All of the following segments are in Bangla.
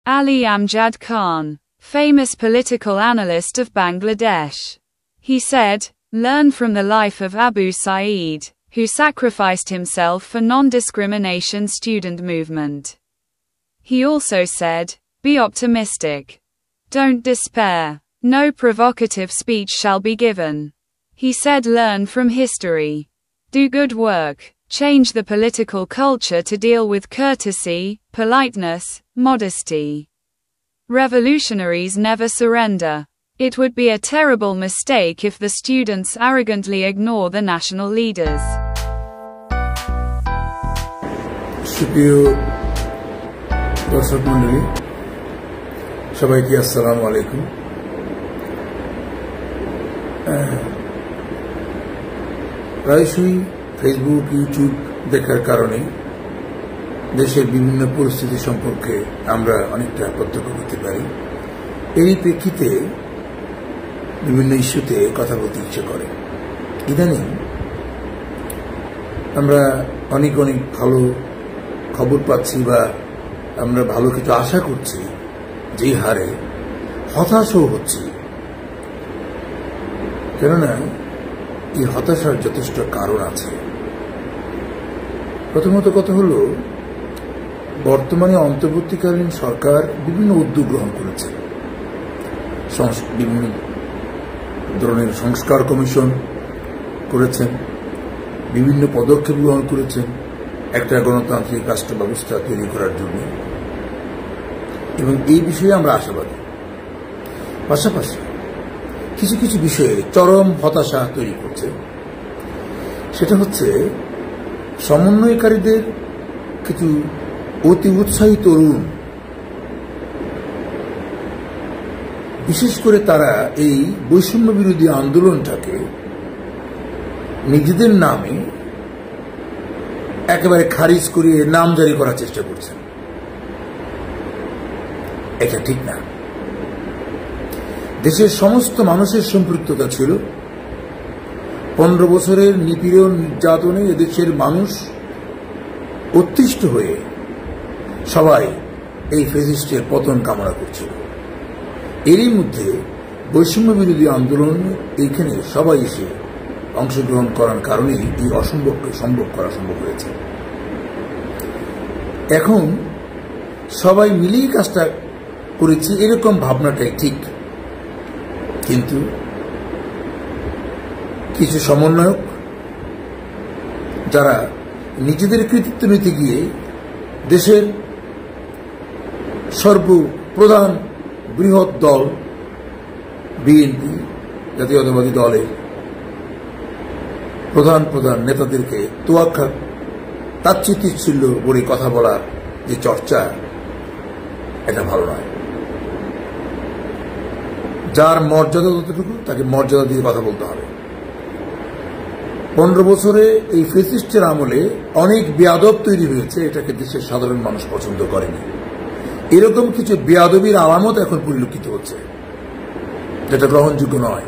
Ali Amjad Khan, famous political analyst of Bangladesh. He said, "Learn from the life of Abu Saeed, who sacrificed himself for non-discrimination student movement." He also said, "Be optimistic. Don't despair. No provocative speech shall be given." He said, "Learn from history. Do good work. Change the political culture to deal with courtesy, politeness, modesty. Revolutionaries never surrender. It would be a terrible mistake if the students arrogantly ignore the national leaders." সুপ্রিয় দর্শক মণ্ডলী, সবাইকে আসসালামু আলাইকুম। প্রায়শই ফেসবুক, ইউটিউব দেখার কারণে দেশের বিভিন্ন পরিস্থিতি সম্পর্কে আমরা অনেকটা প্রত্যক্ষ করতে পারি। এই প্রেক্ষিতে বিভিন্ন ইস্যুতে কথা বলতে ইচ্ছে করে। ইদানিং আমরা অনেক ভালো খবর পাচ্ছি বা আমরা ভালো কিছু আশা করছি, যে হারে হতাশও হচ্ছি। কেননা এই হতাশার যথেষ্ট কারণ আছে। প্রথমত কথা হল, বর্তমানে অন্তর্বর্তীকালীন সরকার বিভিন্ন উদ্যোগ গ্রহণ করেছে। বিভিন্ন ধরনের সংস্কার কমিশন করেছেন, বিভিন্ন পদক্ষেপ গ্রহণ করেছেন একটা গণতান্ত্রিক রাষ্ট্র ব্যবস্থা তৈরি করার জন্য, এবং এই বিষয়ে আমরা আশাবাদী। পাশাপাশি কিছু কিছু বিষয়ে চরম হতাশা তৈরি করছে। সেটা হচ্ছে সমন্বয়কারীদের কিছু অতি উৎসাহী তরুণ, বিশেষ করে তারা এই বৈষম্য বিরোধী আন্দোলনটাকে নিজেদের নামে একেবারে খারিজ করিয়ে নামজারি করার চেষ্টা করছেন। এটা ঠিক না। দেশের সমস্ত মানুষের সম্পৃক্ততা ছিল। 15 বছরের নিপীড়ন নির্যাতনে এদেশের মানুষ অতিষ্ঠ হয়ে সবাই এই ফ্যাসিস্টের পতন কামনা করছিল। এরই মধ্যে বৈষম্য বিরোধী আন্দোলন এইখানে সবাই এসে অংশগ্রহণ করার কারণেই এই অসম্ভবকে সম্ভব করা সম্ভব হয়েছে। এখন সবাই মিলেই কাজটা করেছি, এরকম ভাবনাটাই ঠিক। কিন্তু কিছু সমন্বয়ক যারা নিজেদের কৃতিত্ব নিতে গিয়ে দেশের সর্বপ্রধান বৃহৎ দল বিএনপি, জাতীয়তাবাদী দলের প্রধান নেতাদেরকে তোয়াক্কা তাচ্ছিল্য বলে কথা বলার যে চর্চা, এটা ভালো নয়। যার মর্যাদা যতটুকু তাকে মর্যাদা দিয়ে কথা বলতে হবে। 15 বছরে এই ফ্যাসিস্টের আমলে অনেক বেয়াদব তৈরি হয়েছে, এটাকে দেশের সাধারণ মানুষ পছন্দ করেনি। এরকম কিছু বেয়াদবির আলামত এখন পরিলক্ষিত হচ্ছে, যেটা গ্রহণযোগ্য নয়।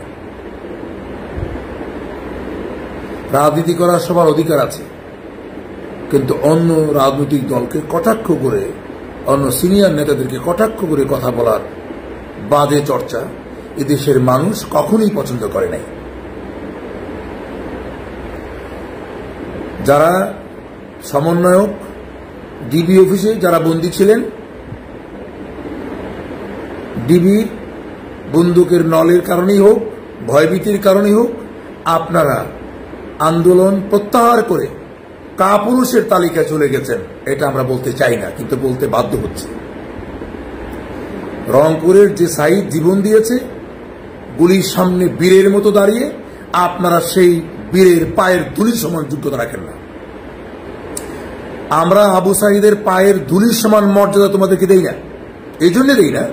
রাজনীতি করার সবার অধিকার আছে, কিন্তু অন্য রাজনৈতিক দলকে কটাক্ষ করে, অন্য সিনিয়র নেতাদেরকে কটাক্ষ করে কথা বলার বাজে চর্চা এদেশের মানুষ কখনোই পছন্দ করে নাই। যারা সমন্বয়ক ডিবি অফিসে যারা বন্দী ছিলেন, ডিবির বন্দুকের নলের কারণেই হোক, ভয়ভীতির কারণেই হোক, আপনারা আন্দোলন প্রত্যাহার করে কাপুরুষের তালিকায় চলে গেছেন। এটা আমরা বলতে চাই না, কিন্তু বলতে বাধ্য হচ্ছে। রংপুরের যে সাইদ জীবন দিয়েছে গুলির সামনে বীরের মতো দাঁড়িয়ে, আপনারা সেই বীরের পায়ের ধুলির সমান যোগ্যতা রাখেন না। আমরা আবু সাইদের পায়ের ধুলির সমান মর্যাদা তোমাদেরকে দেই না। এই জন্য দেই না,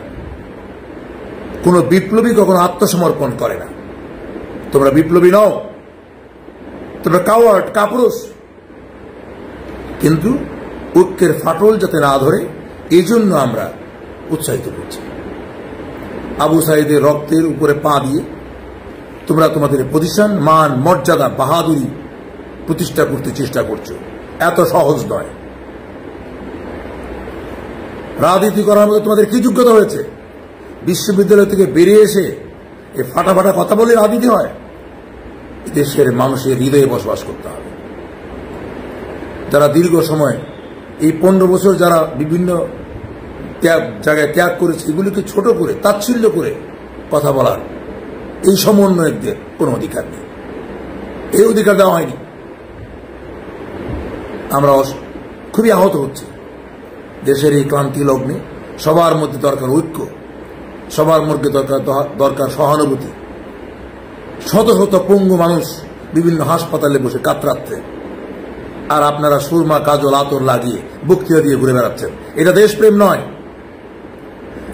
কোন বিপ্লবী কখনো আত্মসমর্পণ করে না। তোমরা বিপ্লবী নও, তোমরা কাওয়ার্ড, কাপুরুষ। কিন্তু ঐক্যের ফাটল যাতে না ধরে, এই জন্য আমরা উৎসাহিত করছি। আবু সাইদের রক্তের উপরে পা দিয়ে তোমরা তোমাদের পজিশন, মান, মর্যাদা, বাহাদুরি প্রতিষ্ঠা করতে চেষ্টা করছো। এত সহজ নয়। রাজনীতি করার মতো তোমাদের কি যোগ্যতা হয়েছে? বিশ্ববিদ্যালয় থেকে বেরিয়ে এসে এই ফাটাফাটা কথা বলে রাজনীতি হয়? দেশের মানুষের হৃদয়ে বসবাস করতে হবে। যারা দীর্ঘ সময় এই 15 বছর যারা বিভিন্ন জায়গায় ত্যাগ করেছে, এগুলিকে ছোট করে তাচ্ছিল্য করে কথা বলার এই সমন্বয়কদের কোনো অধিকার নেই। এই অধিকার দেওয়া হয়নি। আমরা খুবই আহত হচ্ছি। দেশের এই ক্লান্তি লগ্নে সবার মধ্যে দরকার ঐক্য, সবার মধ্যে দরকার সহানুভূতি। শত শত পঙ্গু মানুষ বিভিন্ন হাসপাতালে বসে কাতরাচ্ছে, আর আপনারা সুরমা কাজল আতর লাগিয়ে বক্তৃতা দিয়ে ঘুরে বেড়াচ্ছেন। এটা দেশপ্রেম নয়।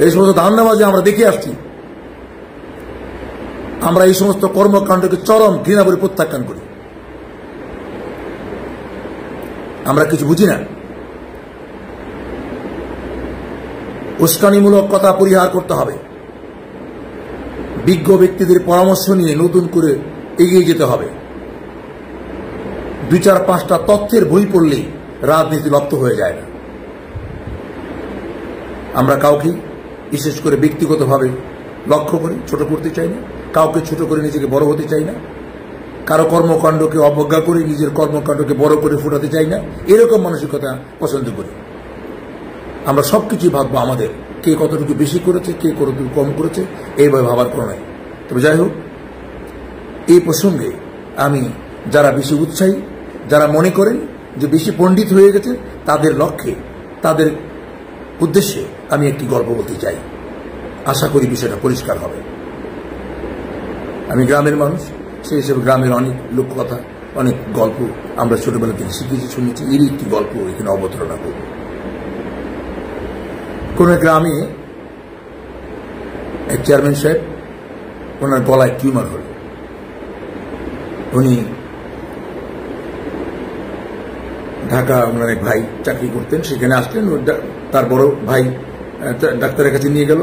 এই সমস্ত ধান্দাবাজি আমরা দেখে আসছি। আমরা এই সমস্ত কর্মকাণ্ডকে চরম ঘৃণা করে প্রত্যাখ্যান করি। আমরা কিছু বুঝি না। উস্কানিমূলক কথা পরিহার করতে হবে। বিজ্ঞ ব্যক্তিদের পরামর্শ নিয়ে নতুন করে এগিয়ে যেতে হবে। 2-4-5টা তথ্যের বই পড়লেই রাজনীতি লপ্ত হয়ে যায় না। আমরা কাউকে বিশেষ করে ব্যক্তিগতভাবে লক্ষ্য করে ছোট করতে চাই না, কাউকে ছোট করে নিজেকে বড় হতে চাই না, কারো কর্মকাণ্ডকে অবজ্ঞা করে নিজের কর্মকাণ্ডকে বড় করে ফুটাতে চাই না। এরকম মানসিকতা পছন্দ করি। আমরা সবকিছুই ভাববো আমাদের, কে কতটুকু বেশি করেছে, কে কতটুকু কম করেছে, এইভাবে ভাবার কোনো নাই। তবে যাই হোক, এই প্রসঙ্গে আমি যারা বেশি উৎসাহী, যারা মনে করেন যে বেশি পণ্ডিত হয়ে গেছে, তাদের লক্ষ্যে, তাদের উদ্দেশ্যে আমি একটি গল্প বলতে চাই। আশা করি বিষয়টা পরিষ্কার হবে। আমি গ্রামের মানুষ, সেই হিসেবে গ্রামের অনেক লোককথা, অনেক গল্প আমরা ছোটবেলা থেকে শিখেছি, শুনেছি। এরই একটি গল্প এখানে অবতারণা করব। কোন গ্রামে এক চেয়ারম্যান সাহেব, ওনার গলায় টিউমার হল। উনি ঢাকা, ওনার এক ভাই চাকরি করতেন, সেখানে আসলেন। তার বড় ভাই ডাক্তারের কাছে নিয়ে গেল।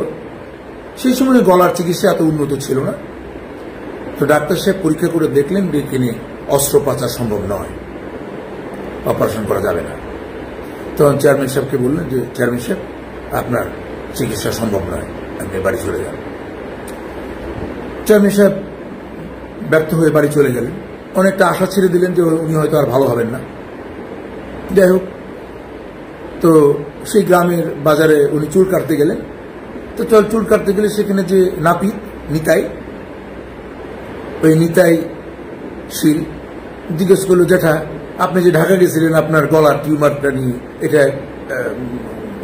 সেই সময় গলার চিকিৎসা এত উন্নত ছিল না। তো ডাক্তার সাহেব পরীক্ষা করে দেখলেন যে এখানে অস্ত্রোপচার সম্ভব নয়, অপারেশন করা যাবে না। তখন চেয়ারম্যান সাহেবকে বললেন যে, চেয়ারম্যান সাহেব, আপনার চিকিৎসা সম্ভব নয়, আপনি বাড়ি চলে যান। চেয়ারম্যান সাহেব ব্যর্থ হয়ে বাড়ি চলে গেলেন। অনেকটা আশা ছেড়ে দিলেন যে উনি হয়তো আর ভালো হবেন না। যাই হোক, তো সেই গ্রামের বাজারে উনি চুল কাটতে গেলেন। তো চুল কাটতে গেলে সেখানে যে নাপিত নিতাই, ওই নিতাই শীল জিজ্ঞেস করলো, জ্যাঠা, আপনি যে ঢাকা গেছিলেন আপনার গলার টিউমারটা নিয়ে, এটা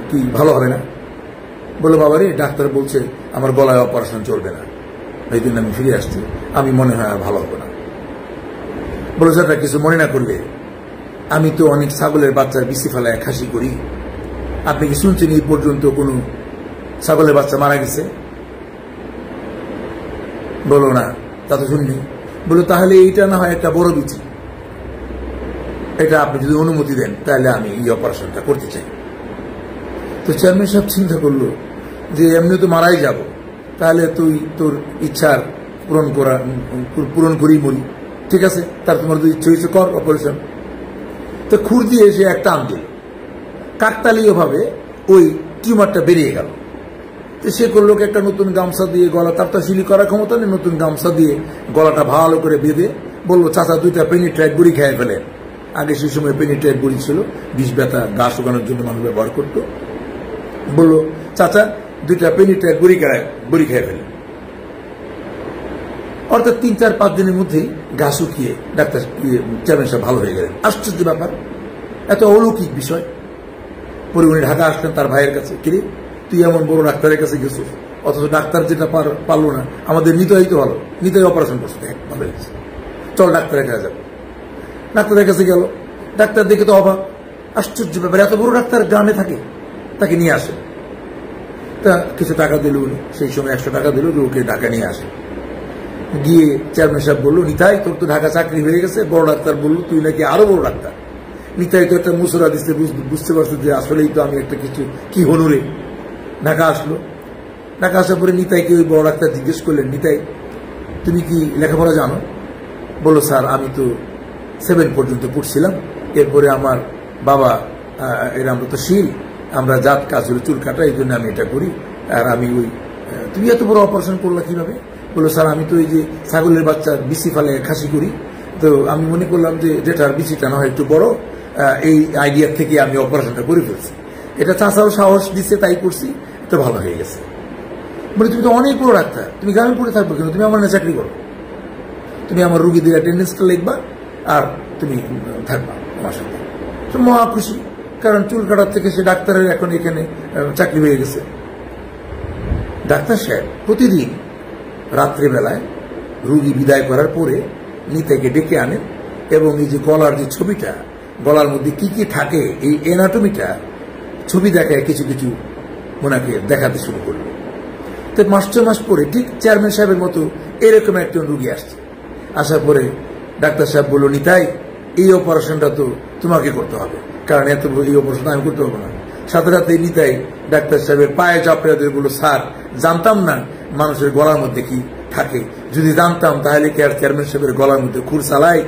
কি ভালো হবে না? বলে, বাবারে, ডাক্তার বলছে আমার গলায় অপারেশন চলবে না, এই দিন আমি ফিরে আসছি, আমি মনে হয় আর ভালো হবে না। বলে, জ্যাঠা, কিছু মনে না করলে, আমি তো অনেক ছাগলের বাচ্চার বিসি ফেলায় খাসি করি। আপনি কি শুনছেন এই পর্যন্ত কোন ছাগলের বাচ্চা মারা গেছে? বলো, না, তা তো শুনিনি। বলো, তাহলে এইটা না হয় একটা বড় বিচি, এটা আপনি যদি অনুমতি দেন তাহলে আমি এই অপারেশনটা করতে চাই। তো চেয়ারম্যান সাহেব চিন্তা করলো যে এমনি তো মারাই যাব, তাহলে তুই তোর ইচ্ছার পূরণ করেই মরি। ঠিক আছে, তার তোমার যদি ইচ্ছে হয়েছে কর অপারেশন। তো খুর দিয়ে এসে একটা টান দিল, কাকতালীয় ভাবে ওই টিউমারটা বেরিয়ে গেল। তো সে করলো একটা নতুন গামছা দিয়ে গলা, তার তো সিলি করার ক্ষমতা নেই, নতুন গামছা দিয়ে গলাটা ভালো করে বেঁধে বললো, চাচা 2টা পেনিট্রাইট বড়ি খেয়ে ফেলেন। আগে সেই সময় পেনিট্রাইট বড়ি ছিল, বিষ ব্যথা গা শুকানোর জন্য মানুষ ব্যবহার করতো। বললো, চাচা 2টা পেনিট্রাইট বড়ি খেয়ে ফেলেন। অর্থাৎ 3-4-5 দিনের মধ্যেই গা শুকিয়ে ডাক্তার চেয়ারম্যান সাহেব ভালো হয়ে গেলেন। আশ্চর্য ব্যাপার, এত অলৌকিক বিষয়। পরে উনি ঢাকা আসলেন তার ভাইয়ের কাছে, কিরে তুই এমন বড় ডাক্তারের কাছে গেছিস, অথচ ডাক্তার যেটা পারলো না, আমাদের নিতাই তো ভালো, নিতাই অপারেশন করছে, ভালো হয়েছে, চল ডাক্তারের কাছে যাবো। ডাক্তারের কাছে গেল, ডাক্তার দেখে তো অবাক, আশ্চর্য ব্যাপার, এত বড় ডাক্তার গ্রামে থাকে, তাকে নিয়ে আসে। তা কিছু টাকা দিল উনি, সেই সময় 100 টাকা দিল যে ওকে ঢাকা নিয়ে আসে। গিয়ে চেয়ারম্যান সাহেব বললো, নিতাই, তোর তো ঢাকা চাকরি হয়ে গেছে। বড় ডাক্তার বললো, তুই নাকি আরো বড় ডাক্তার। নিতাই তো একটা মুসরা দিচ্ছে, বুঝতে পারছে যে আসলেই তো আমি একটা কিছু কি হনুরে। ঢাকা আসলো। ঢাকা আসার পরে নিতাইকে ওই বড় ডাক্তার জিজ্ঞেস করলেন, নিতাই, তুমি কি লেখাপড়া জানো? বললো, স্যার, আমি তো 7 পর্যন্ত পড়ছিলাম, এরপরে আমার বাবা, এর আমরা তো শীল, আমরা জাত কাজ হলো চুল কাটা, এই জন্য আমি এটা করি। আর আমি ওই তুমি এত বড় অপারেশন করলা কিভাবে? বললো স্যার আমি তো এই যে ছাগলের বাচ্চার বিচি ফালে খাসি করি, তো আমি মনে করলাম যে যেটার বিচিটা না হয় একটু বড়, এই আইডিয়া থেকে আমি অপারেশনটা করে ফেলছি। এটা চাচাও সাহস দিচ্ছে, তাই করছি, তো ভালো হয়ে গেছে। বলে তুমি তো অনেক বড় ডাক্তার, তুমি গ্রামে পড়ে থাকবে কেন? তুমি আমার না চাকরি করো, তুমি আমার রুগীদের অ্যাটেন্ডেন্সটা লিখবা আর তুমি থাকবা আমার সাথে। মহা খুশি, কারণ চুল কাটার থেকে সে ডাক্তারের এখন এখানে চাকরি হয়ে গেছে। ডাক্তার সাহেব প্রতিদিন রাত্রিবেলায় রুগী বিদায় করার পরে নিতাইকে ডেকে আনেন এবং এই যে গলার যে ছবিটা, গলার মধ্যে কি কি থাকে এই এনাটমিটা ছবি দেখায় কিছু কিছু ওনাকে দেখাতে শুরু করলো। তো মাস পরে ঠিক চেয়ারম্যান সাহেবের মতো এরকম একজন রুগী আসছে। আসার পরে ডাক্তার সাহেব বলল, নিতাই এই অপারেশনটা তো তোমাকে করতে হবে, কারণ এত এই অপারেশন আমি করতে পারবো না। সাথে সাথে নিতাই ডাক্তার সাহেবের পায়ে চাপড়ে বলল, স্যার জানতাম না মানুষের গলার মধ্যে কি থাকে, যদি জানতাম তাহলে কি আর চেয়ারম্যান সাহেবের গলার মধ্যে খুর চালাই?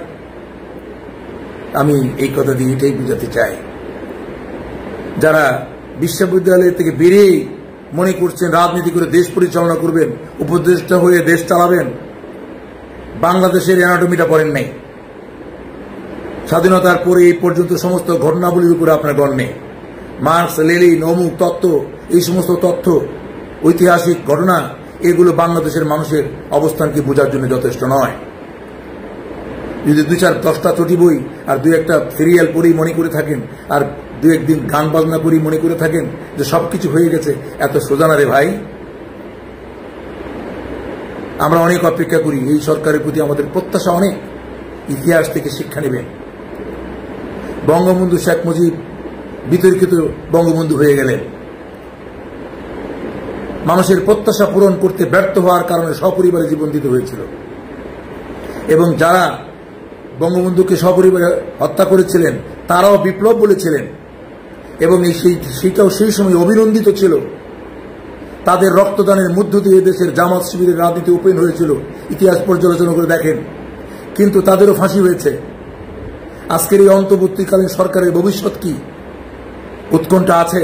আমি এই কথা দিয়ে এটাই বুঝাতে চাই, যারা বিশ্ববিদ্যালয় থেকে বেরিয়ে মনে করছেন রাজনীতি করে দেশ পরিচালনা করবেন, উপদেষ্টা হয়ে দেশ চালাবেন, বাংলাদেশের অ্যানাটমিটা পড়েন নাই। স্বাধীনতার পরে এই পর্যন্ত সমস্ত ঘটনাবলীর উপরে আপনার গণ নেই। মার্কস, লেনিন, অমুক তত্ত্ব, এই সমস্ত তথ্য, ঐতিহাসিক ঘটনা, এগুলো বাংলাদেশের মানুষের অবস্থানকে বোঝার জন্য যথেষ্ট নয়। যদি 2-4-10টা চটি বই আর 2-1টা সিরিয়াল পড়েই মনে করে থাকেন, আর 2-1 দিন গান বাজনা করেই মনে করে থাকেন যে সবকিছু হয়ে গেছে, এত সোজা না রে ভাই। আমরা অনেক অপেক্ষা করি, এই সরকারের প্রতি আমাদের প্রত্যাশা অনেক। ইতিহাস থেকে শিক্ষা নেবেন। বঙ্গবন্ধু শেখ মুজিব বিতর্কিত বঙ্গবন্ধু হয়ে গেলেন, মানুষের প্রত্যাশা পূরণ করতে ব্যর্থ হওয়ার কারণে সপরিবারে জীবন দিতে হয়েছিল। এবং যারা বঙ্গবন্ধুকে সপরিবারে হত্যা করেছিলেন তারাও বিপ্লব বলেছিলেন, এবং সেইটাও সেই সময় অভিনন্দিত ছিল। তাদের রক্তদানের মধ্য দিয়ে দেশের জামাত শিবিরের রাজনীতি ওপেন হয়েছিল, ইতিহাস পর্যালোচনা করে দেখেন। কিন্তু তাদেরও ফাঁসি হয়েছে। আজকের এই অন্তর্বর্তীকালীন সরকারের ভবিষ্যৎ কি? উৎকণ্ঠা আছে।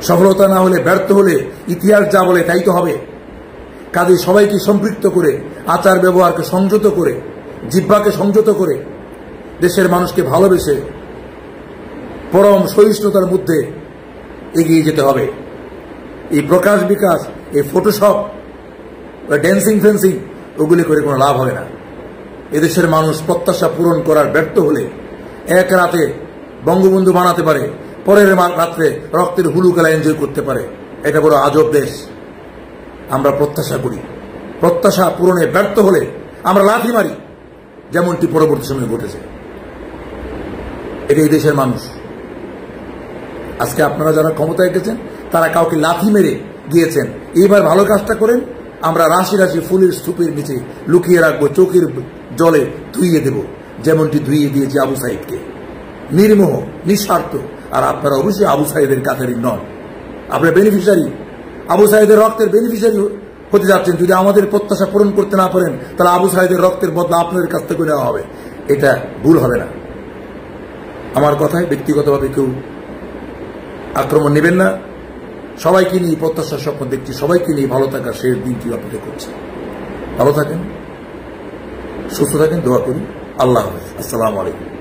সফলতা না হলে, ব্যর্থ হলে ইতিহাস যা বলে তাই তো হবে। কাজে সবাইকে সম্পৃক্ত করে, আচার ব্যবহারকে সংযত করে, জিহ্বাকে সংযত করে, দেশের মানুষকে ভালোবেসে পরম সহিষ্ণুতার মধ্যে এগিয়ে যেতে হবে। এই প্রকাশ বিকাশ, এই ফটোশপ, ড্যান্সিং ফেন্সিং, ওগুলি করে কোনো লাভ হবে না। এদেশের মানুষ প্রত্যাশা পূরণ করার ব্যর্থ হলে এক রাতে বঙ্গবন্ধু বানাতে পারে, পরের রাত্রে রক্তের হুলু খেলা এনজয় করতে পারে। এটা বড় আজব দেশ। আমরা প্রত্যাশা করি, প্রত্যাশা পূরণে ব্যর্থ হলে আমরা লাথি মারি, যেমনটি পরবর্তী সময়ে ঘটেছে। এটাই দেশের মানুষ। আজকে আপনারা যারা ক্ষমতায় গেছেন তারা কাউকে লাথি মেরে গিয়েছেন, এইবার ভালো কাজটা করেন, আমরা রাশি রাশি ফুলের স্তূপের নিচে লুকিয়ে রাখবো, চোখের জলে ধুইয়ে দেব, যেমনটি ধুইয়ে দিয়েছে আবু সাইদকে। নির্মোহ, নিঃস্বার্থ। আর আপনারা অবশ্যই আবু সাইদের কাতারি নন, আপনারা বেনিফিশিয়ারি, আবু সাইদের রক্তের বেনিফিশিয়ারি হতে যাচ্ছেন। যদি আমাদের প্রত্যাশা পূরণ করতে না পারেন, তাহলে আবু সাইদের রক্তের বদলা আপনাদের কাছ থেকে নেওয়া হবে। এটা ভুল হবে না। আমার কথায় ব্যক্তিগতভাবে কেউ আক্রমণ নেবেন না। সবাইকে নিয়ে প্রত্যাশার স্বপ্ন দেখছি, সবাইকে নিয়ে ভালো থাকার শেষ দিনটি অপেক্ষা করছি। ভালো থাকেন, সুস্থ থাকেন, দোয়া করি। আল্লাহ হাফেজ। আসসালামু আলাইকুম।